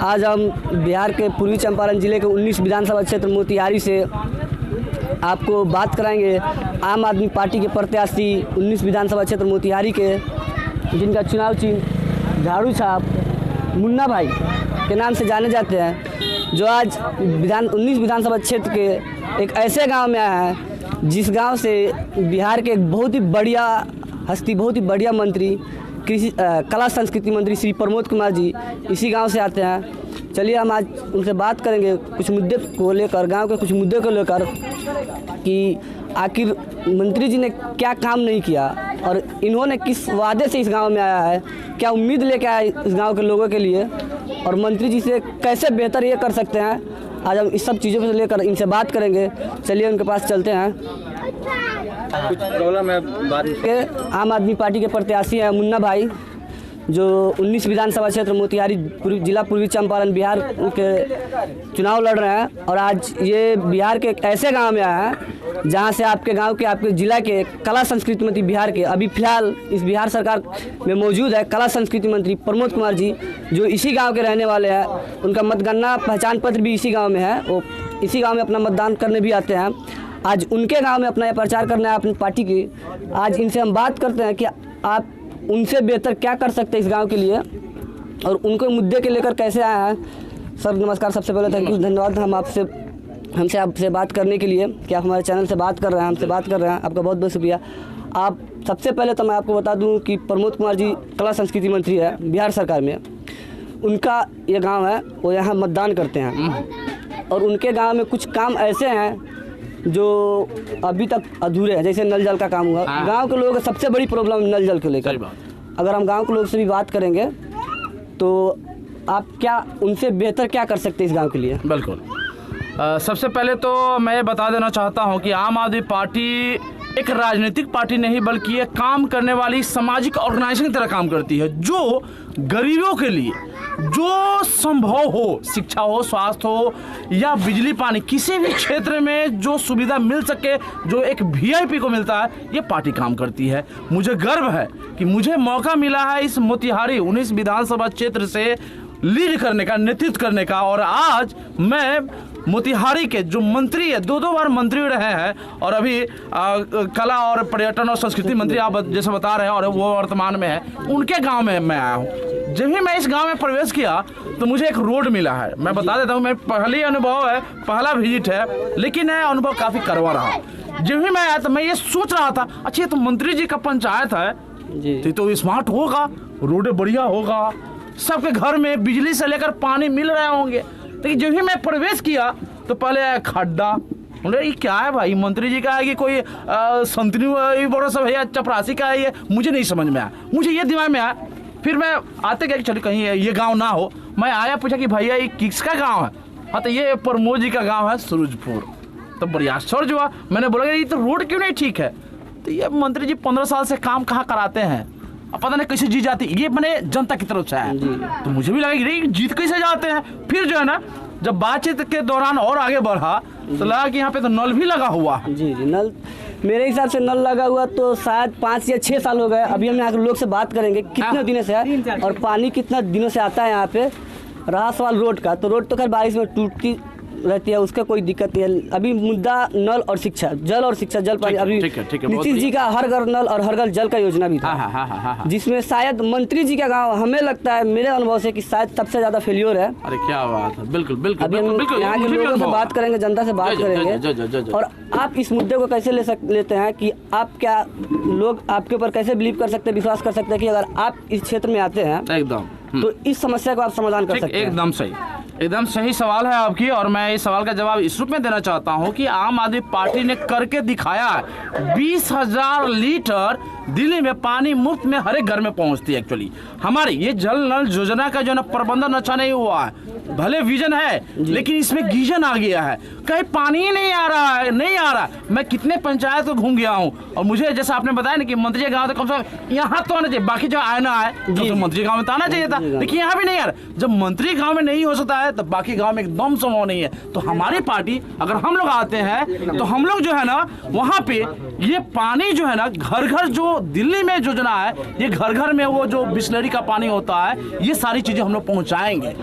आज हम बिहार के पूर्वी चंपारण जिले के 19 विधानसभा क्षेत्र मोतिहारी से आपको बात कराएंगे आम आदमी पार्टी के प्रत्याशी 19 विधानसभा क्षेत्र मोतिहारी के, जिनका चुनाव चिन्ह झाड़ू छाप मुन्ना भाई के नाम से जाने जाते हैं, जो आज 19 विधानसभा क्षेत्र के एक ऐसे गांव में आया है जिस गांव से बिहार के एक बहुत ही बढ़िया हस्ती, बहुत ही बढ़िया मंत्री, कृषि कला संस्कृति मंत्री श्री प्रमोद कुमार जी इसी गांव से आते हैं। चलिए हम आज उनसे बात करेंगे कुछ मुद्दे को लेकर, गांव के कुछ मुद्दे को लेकर कि आखिर मंत्री जी ने क्या काम नहीं किया और इन्होंने किस वादे से इस गांव में आया है, क्या उम्मीद लेके आए इस गांव के लोगों के लिए और मंत्री जी से कैसे बेहतर ये कर सकते हैं। आज हम इस सब चीज़ों को लेकर इनसे बात करेंगे। चलिए उनके पास चलते हैं। कुछ प्रॉब्लम है बात के आम आदमी पार्टी के प्रत्याशी हैं मुन्ना भाई, जो 19 विधानसभा क्षेत्र मोतिहारी जिला पूर्वी चंपारण बिहार के चुनाव लड़ रहे हैं। और आज ये बिहार के एक ऐसे गांव में आया है जहां से आपके गांव के, आपके जिला के कला संस्कृति मंत्री बिहार के अभी फिलहाल इस बिहार सरकार में मौजूद है कला संस्कृति मंत्री प्रमोद कुमार जी, जो इसी गाँव के रहने वाले हैं। उनका मतगणना पहचान पत्र भी इसी गाँव में है, वो इसी गाँव में अपना मतदान करने भी आते हैं। आज उनके गांव में अपना ये प्रचार करना है अपनी पार्टी की। आज इनसे हम बात करते हैं कि आप उनसे बेहतर क्या कर सकते हैं इस गांव के लिए और उनको मुद्दे के लेकर कैसे आए हैं। सर नमस्कार, सबसे पहले थैंक यू, धन्यवाद हमसे आपसे बात करने के लिए कि आप हमारे चैनल से बात कर रहे हैं, हमसे बात कर रहे हैं, आपका बहुत बहुत शुक्रिया। आप सबसे पहले तो मैं आपको बता दूँ कि प्रमोद कुमार जी कला संस्कृति मंत्री है बिहार सरकार में, उनका ये गाँव है, वो यहाँ मतदान करते हैं और उनके गाँव में कुछ काम ऐसे हैं जो अभी तक अधूरे हैं, जैसे नल जल का काम हुआ। गांव के लोगों की सबसे बड़ी प्रॉब्लम नल जल को लेकर। अगर हम गांव के लोगों से भी बात करेंगे तो आप क्या उनसे बेहतर क्या कर सकते हैं इस गांव के लिए? बिल्कुल। सबसे पहले तो मैं ये बता देना चाहता हूं कि आम आदमी पार्टी एक राजनीतिक पार्टी नहीं बल्कि ये काम करने वाली सामाजिक ऑर्गेनाइजेशन की तरह काम करती है, जो गरीबों के लिए जो संभव हो, शिक्षा हो, स्वास्थ्य हो या बिजली पानी, किसी भी क्षेत्र में जो सुविधा मिल सके, जो एक वीआईपी को मिलता है, ये पार्टी काम करती है। मुझे गर्व है कि मुझे मौका मिला है इस मोतिहारी 19 विधानसभा क्षेत्र से लीड करने का, नेतृत्व करने का। और आज मैं मोतिहारी के जो मंत्री है, दो बार मंत्री रहे हैं और अभी कला और पर्यटन और संस्कृति मंत्री आप जैसे बता रहे हैं और वो वर्तमान में है, उनके गांव में मैं आया हूं। जब भी मैं इस गांव में प्रवेश किया तो मुझे एक रोड मिला है। मैं बता देता हूं, मेरा पहली अनुभव है, पहला विजिट है, लेकिन यह अनुभव काफ़ी कड़वा रहा। जब भी मैं आया तो मैं ये सोच रहा था, अच्छा तो मंत्री जी का पंचायत है जी, तो स्मार्ट होगा, रोडें बढ़िया होगा, सबके घर में बिजली से लेकर पानी मिल रहे होंगे। लेकिन जब भी मैं प्रवेश किया तो पहले आया खड्डा। ये क्या है भाई, मंत्री जी का है कि कोई संतरी बड़ा सा भैया चपरासी का है, ये मुझे नहीं समझ में आया। मुझे ये दिमाग में आया, फिर मैं आते गया कि चलो कहीं ये गांव ना हो। मैं आया, पूछा कि भैया ये किसका गांव है? हाँ तो ये प्रमोद जी का गांव है सूरजपुर। तो बड़ी आश्चर्य हुआ, मैंने बोला ये तो रोड क्यों नहीं ठीक है? तो ये मंत्री जी 15 साल से काम कहाँ कराते हैं, अब पता नहीं कैसे जीत जाती, ये मैंने जनता की तरफ से है। तो मुझे भी लगा कि जीत कैसे जाते हैं। फिर जो है ना, जब बातचीत के दौरान और आगे बढ़ा तो लगा कि यहाँ पे तो नल भी लगा हुआ। जी नल, मेरे हिसाब से नल लगा हुआ तो शायद 5 या 6 साल हो गए। अभी हम यहाँ के लोग से बात करेंगे कितने दिनों से है और पानी कितना दिनों से आता है यहाँ पे। रहा सवाल रोड का, तो रोड तो खैर बारिश में टूटती रहती है, उसका कोई दिक्कत नहीं है। अभी मुद्दा नल और शिक्षा, जल और शिक्षा, जल पानी। अभी नीतीश जी का हर घर नल और हर घर जल का योजना भी था, जिसमें शायद मंत्री जी का गांव, हमें लगता है मेरे अनुभव से कि शायद सबसे ज्यादा फेल्योर है। अरे क्या बात है, बिल्कुल बिल्कुल। अभी हम यहाँ के लोगों से बात करेंगे, जनता से बात करेंगे और आप इस मुद्दे को कैसे लेते हैं कि आप क्या लोग आपके ऊपर कैसे बिलीव कर सकते हैं, विश्वास कर सकते हैं कि अगर आप इस क्षेत्र में आते हैं एकदम तो इस समस्या को आप समाधान कर सकते हैं? एकदम सही सवाल है आपकी, और मैं इस सवाल का जवाब इस रूप में देना चाहता हूं कि आम आदमी पार्टी ने करके दिखाया है। 20,000 लीटर दिल्ली में पानी मुफ्त में हर एक घर में पहुंचती है। एक्चुअली हमारी ये जल नल योजना का जो ना प्रबंधन अच्छा नहीं हुआ है। भले विजन है लेकिन इसमें गीजन आ गया है, कहीं पानी ही नहीं आ रहा है, नहीं आ रहा। मैं कितने पंचायत को घूम गया हूँ और मुझे जैसा आपने बताया ना कि मंत्री गाँव तो कम से कम यहाँ तो आना चाहिए, बाकी जो आना है तो मंत्री गाँव में तो आना चाहिए था, लेकिन यहाँ भी नहीं आ रहा। जब मंत्री गाँव में नहीं हो सकता है तो बाकी गाँव में एकदम संभव नहीं है। तो हमारी पार्टी, अगर हम लोग आते हैं तो हम लोग जो है ना वहाँ पे ये पानी जो है ना घर घर जो जो दिल्ली में योजना है, ये घर घर में वो जो बिस्लरी का पानी होता है, ये सारी चीजें हम लोग पहुंचाएंगे,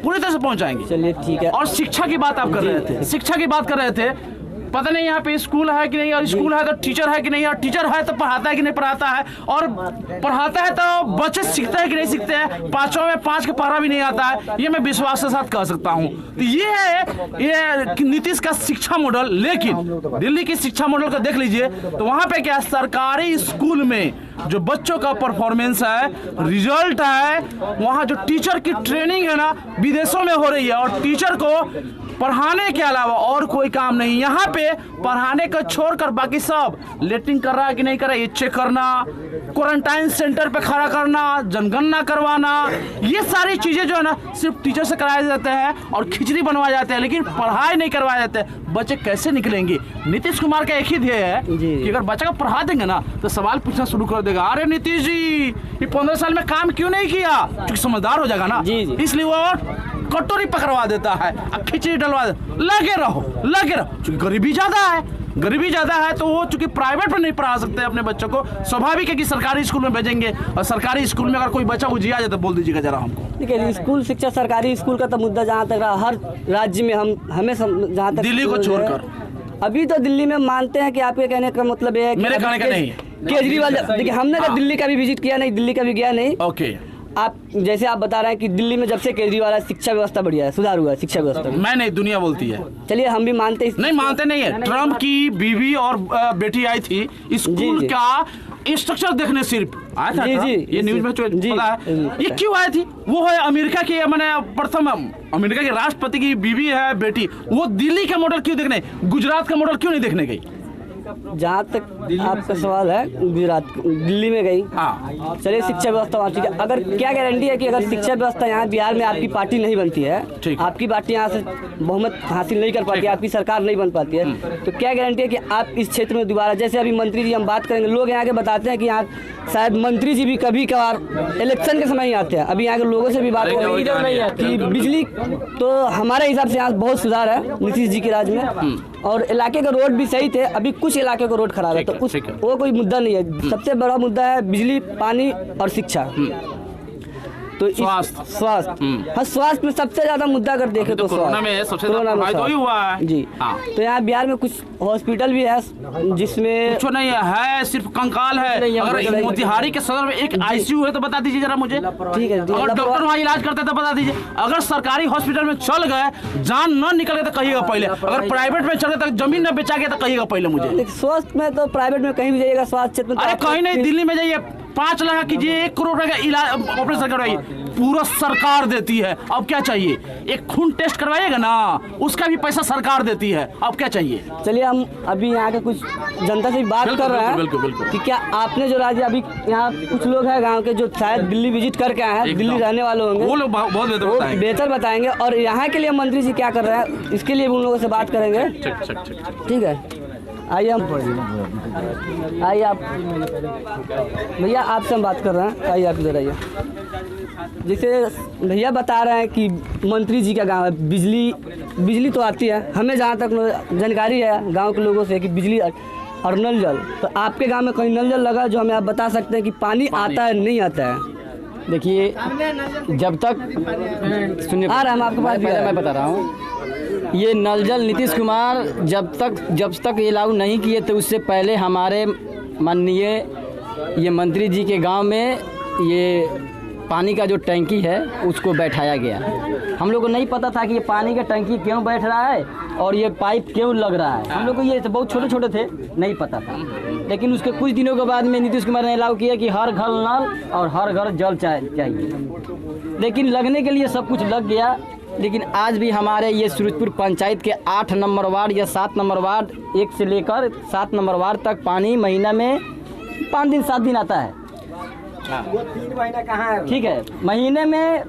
पूरी तरह से पहुंचाएंगे। चलिए ठीक है। और शिक्षा की बात आप कर रहे थे, शिक्षा की बात कर रहे थे, पता नहीं यहाँ पे स्कूल है कि नहीं, और स्कूल है तो टीचर है कि नहीं, और टीचर है तो पढ़ाता है कि नहीं पढ़ाता है, और पढ़ाता है तो बच्चे सीखते हैं कि नहीं सीखते हैं, पांचों में 5 का पढ़ा भी नहीं आता है, ये मैं विश्वास के साथ कह सकता हूँ। तो ये है ये नीतीश का शिक्षा मॉडल। लेकिन दिल्ली की शिक्षा मॉडल को देख लीजिए तो वहाँ पे क्या, सरकारी स्कूल में जो बच्चों का परफॉर्मेंस है, रिजल्ट है, वहाँ जो टीचर की ट्रेनिंग है ना, विदेशों में हो रही है, और टीचर को पढ़ाने के अलावा और कोई काम नहीं। यहाँ पे पढ़ाने को छोड़कर बाकी सब लेटरिंग कर रहा है कि नहीं कर रहा है, ये चेक करना, क्वारंटाइन सेंटर पे खड़ा करना, जनगणना करवाना, ये सारी चीजें जो है ना सिर्फ टीचर से कराए जाते हैं और खिचड़ी बनवाए जाते हैं, लेकिन पढ़ाई नहीं करवाए जाते हैं। बच्चे कैसे निकलेंगे? नीतीश कुमार का एक ही ध्येय है कि अगर बच्चा को पढ़ा देंगे ना तो सवाल पूछना शुरू कर देगा, अरे नीतीश जी ये 15 साल में काम क्यों नहीं किया? क्योंकि समझदार हो जाएगा ना, इसलिए वो कटोरी पकड़वा देता है, खिचड़ी डलवा दे, लगे रहो। क्योंकि गरीबी ज्यादा है तो वो चूंकि प्राइवेट में नहीं पढ़ा सकते अपने बच्चों को, स्वाभाविक है कि सरकारी स्कूल में भेजेंगे। और सरकारी स्कूल में अगर कोई बच्चा उजिया जाए तो बोल दीजिएगा जरा हमको। देखिए, स्कूल शिक्षा, सरकारी स्कूल का तो मुद्दा जहाँ तक रहा, हर राज्य में हमें जहाँ तक दिल्ली को छोड़कर, अभी तो दिल्ली में मानते हैं कि आपके कहने का मतलब ये है कि मेरे कहने का नहीं, केजरीवाल, देखिए हमने तो दिल्ली का भी विजिट किया नहीं, दिल्ली का भी गया नहीं। ओके, आप जैसे आप बता रहे हैं कि दिल्ली में जब से केजरीवाल है, शिक्षा व्यवस्था बढ़िया है, सुधार हुआ है शिक्षा व्यवस्था में। मैं नहीं, दुनिया बोलती है। चलिए हम भी मानते नहीं मानते नहीं है। ट्रम्प की बीवी और बेटी आई थी, स्कूल का इंस्ट्रक्चर देखने सिर्फ आया था। ये न्यूज में पता है ये क्यों आई थी? वो है अमेरिका की, मैंने प्रथम अमेरिका के राष्ट्रपति की बीवी है, बेटी, वो दिल्ली का मॉडल क्यों देखने, गुजरात का मॉडल क्यों नहीं देखने गई? जहाँ तक आपका सवाल है, गुजरात दिल्ली में गई। हाँ, चलिए शिक्षा व्यवस्था वहाँ ठीक है। अगर क्या गारंटी है कि अगर शिक्षा व्यवस्था यहाँ बिहार में आपकी पार्टी नहीं बनती है, आपकी पार्टी यहाँ से बहुमत हासिल नहीं कर पाती है, आपकी सरकार नहीं बन पाती है, तो क्या गारंटी है कि आप इस क्षेत्र में दोबारा, जैसे अभी मंत्री जी हम बात करेंगे, लोग यहाँ के बताते हैं कि यहाँ शायद मंत्री जी भी कभी कभार इलेक्शन के समय ही आते हैं। अभी यहाँ के लोगों से भी बात करेंगे कि बिजली तो हमारे हिसाब से यहाँ बहुत सुधार है नीतीश जी के राज में, और इलाके के रोड भी सही थे, अभी कुछ इलाके का रोड खराब है, तो उस वो कोई मुद्दा नहीं है। सबसे बड़ा मुद्दा है बिजली, पानी और शिक्षा। तो स्वास्थ्य, हाँ, स्वास्थ्य में सबसे ज्यादा मुद्दा अगर देखें तो कोरोना में सबसे ज्यादा ही हुआ है जी। हाँ। तो यहाँ बिहार में कुछ हॉस्पिटल भी है जिसमें कुछ नहीं है, सिर्फ कंकाल है। अगर मोतिहारी के सदर में एक आईसीयू है तो बता दीजिए जरा मुझे। ठीक है, अगर डॉक्टर वहाँ इलाज करते तो बता दीजिए। अगर सरकारी हॉस्पिटल में चल गए, जान न निकल गए तो कहिएगा पहले। अगर प्राइवेट में चल गए तो जमीन न बेचा गया तो कहिएगा पहले मुझे। स्वास्थ्य में तो प्राइवेट में कहीं भी जाइएगा, स्वास्थ्य क्षेत्र में, अरे कहीं नहीं, दिल्ली में जाइए 5 लाख कीजिए, 1 करोड़ का इलाज ऑपरेशन करवाइए, पूरा सरकार देती है। अब क्या चाहिए? एक खून टेस्ट करवाइएगा ना, उसका भी पैसा सरकार देती है। अब क्या चाहिए? चलिए हम अभी यहाँ के कुछ जनता से बात कर रहे हैं। बिल्कुल बिल्कुल। कि क्या आपने जो राज्य, अभी यहाँ कुछ लोग हैं गांव के जो शायद दिल्ली विजिट करके आए हैं, दिल्ली रहने वाले होंगे, वो लोग बहुत बेहतर बताएंगे। और यहाँ के लिए मंत्री जी क्या कर रहे हैं, इसके लिए उन लोगों से बात करेंगे। ठीक है, आइए आप भैया, आपसे हम बात कर रहे हैं। आइए आप इधर आइए। जैसे भैया बता रहे हैं कि मंत्री जी का गांव है, बिजली तो आती है, हमें जहाँ तक जानकारी है गांव के लोगों से कि बिजली और नल जल, तो आपके गांव में कहीं नल जल लगा जो हमें आप बता सकते हैं कि पानी आता है नहीं आता है? देखिए, जब तक सुनिए, आ रहा है, हम आपके पास मैं बता रहा हूँ, ये नल जल नीतीश कुमार जब तक ये लागू नहीं किए तो उससे पहले हमारे माननीय ये मंत्री जी के गांव में ये पानी का जो टंकी है उसको बैठाया गया। हम लोग को नहीं पता था कि ये पानी का टंकी क्यों बैठ रहा है और ये पाइप क्यों लग रहा है। हम लोग को ये बहुत छोटे छोटे थे, नहीं पता था। लेकिन उसके कुछ दिनों के बाद में नीतीश कुमार ने लागू किया कि हर घर नल और हर घर जल चाहिए। लेकिन लगने के लिए सब कुछ लग गया। लेकिन आज भी हमारे ये सूरजपुर पंचायत के 8 नंबर वार्ड या 7 नंबर वार्ड, 1 से लेकर 7 नंबर वार्ड तक पानी महीना में 5 दिन 7 दिन आता है। वो 3 महीना कहाँ है? ठीक है, महीने में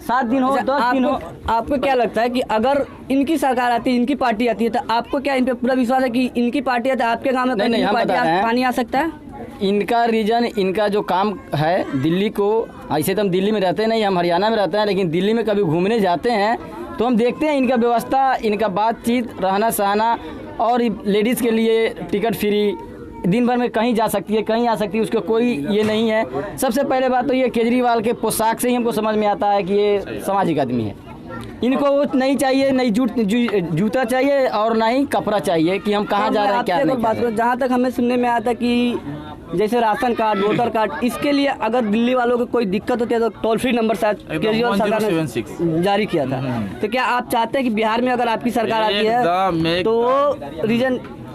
7 दिन हो, 10 दिन हो। आपको क्या लगता है कि अगर इनकी सरकार आती है, इनकी पार्टी आती है, तो आपको क्या इन पे पूरा विश्वास है कि इनकी पार्टी आती है, आपके गाँव में पानी आ सकता है? इनका रीजन, इनका जो काम है दिल्ली को, ऐसे तो हम दिल्ली में रहते नहीं, हम हरियाणा में रहते हैं, लेकिन दिल्ली में कभी घूमने जाते हैं तो हम देखते हैं इनका व्यवस्था, इनका बातचीत, रहना सहना, और लेडीज़ के लिए टिकट फ्री, दिन भर में कहीं जा सकती है, कहीं आ सकती है, उसको कोई ये नहीं है। सबसे पहले बात तो ये केजरीवाल के पोशाक से ही हमको समझ में आता है कि ये सामाजिक आदमी है। इनको वो नहीं चाहिए, नहीं जूता चाहिए और ना ही कपड़ा चाहिए कि हम कहाँ जा रहे हैं, क्या नहीं। जहाँ तक हमें सुनने में आया था कि जैसे राशन कार्ड, वोटर कार्ड, इसके लिए अगर दिल्ली वालों को कोई दिक्कत होती है तो टोल फ्री नंबर शायद केजरीवाल सरकार ने जारी किया था। तो क्या आप चाहते हैं कि बिहार में अगर आपकी सरकार आती है तो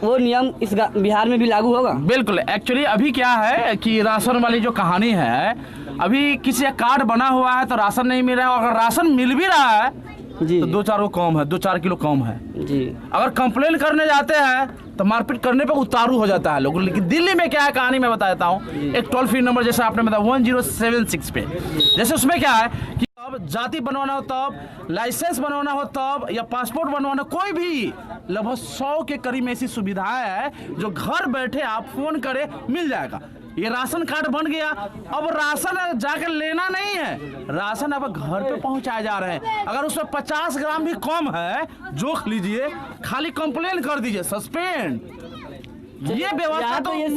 वो नियम इस बिहार में भी लागू होगा? बिल्कुल। एक्चुअली अभी क्या है कि राशन वाली जो कहानी है, अभी किसी का कार्ड बना हुआ है तो राशन नहीं मिल रहा है, अगर राशन मिल भी रहा है जी तो 2-4 कम है, 2-4 किलो कम है जी। अगर कंप्लेन करने जाते हैं तो मारपीट करने पे उतारू हो जाता है लोग। लेकिन दिल्ली में क्या है कहानी मैं बता देता हूँ। एक टोल फ्री नंबर जैसे आपने बताया 1076 पे, जैसे उसमें क्या है कि अब जाति बनवाना हो तब, लाइसेंस बनवाना हो तब, या पासपोर्ट बनवाना, कोई भी लगभग 100 के करीब ऐसी सुविधाएं है जो घर बैठे आप फोन करे मिल जाएगा। ये राशन कार्ड बन गया, अब राशन जाकर लेना नहीं है, राशन अब घर पे पहुंचाया जा रहे हैं। अगर उसमें 50 ग्राम भी कम है जोख लीजिए, खाली कंप्लेन कर दीजिए, सस्पेंड। ये व्यवस्था तो ये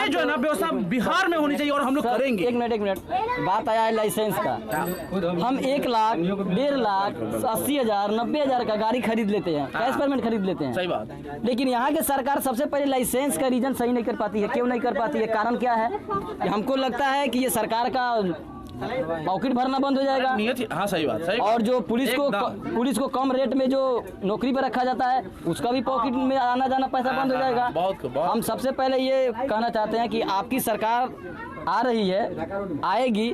जो है ना व्यवस्था बिहार में होनी चाहिए और हम लोग करेंगे। एक मिनट, बात आया है लाइसेंस का। हम 1 लाख, 1.5 लाख, 80,000, 90,000 का गाड़ी खरीद लेते हैं, कैश पेमेंट खरीद लेते हैं। सही बात। लेकिन यहाँ के सरकार सबसे पहले लाइसेंस का रीजन सही नहीं कर पाती है। क्यों नहीं कर पाती है? कारण क्या है? हमको लगता है कि ये सरकार का पॉकेट भरना बंद हो जाएगा। हाँ सही बात, सही। और जो पुलिस को कम रेट में जो नौकरी पर रखा जाता है उसका भी पॉकेट में आना जाना पैसा बंद हो जाएगा। बहुत। हम सबसे पहले ये कहना चाहते हैं कि आपकी सरकार आ रही है, आएगी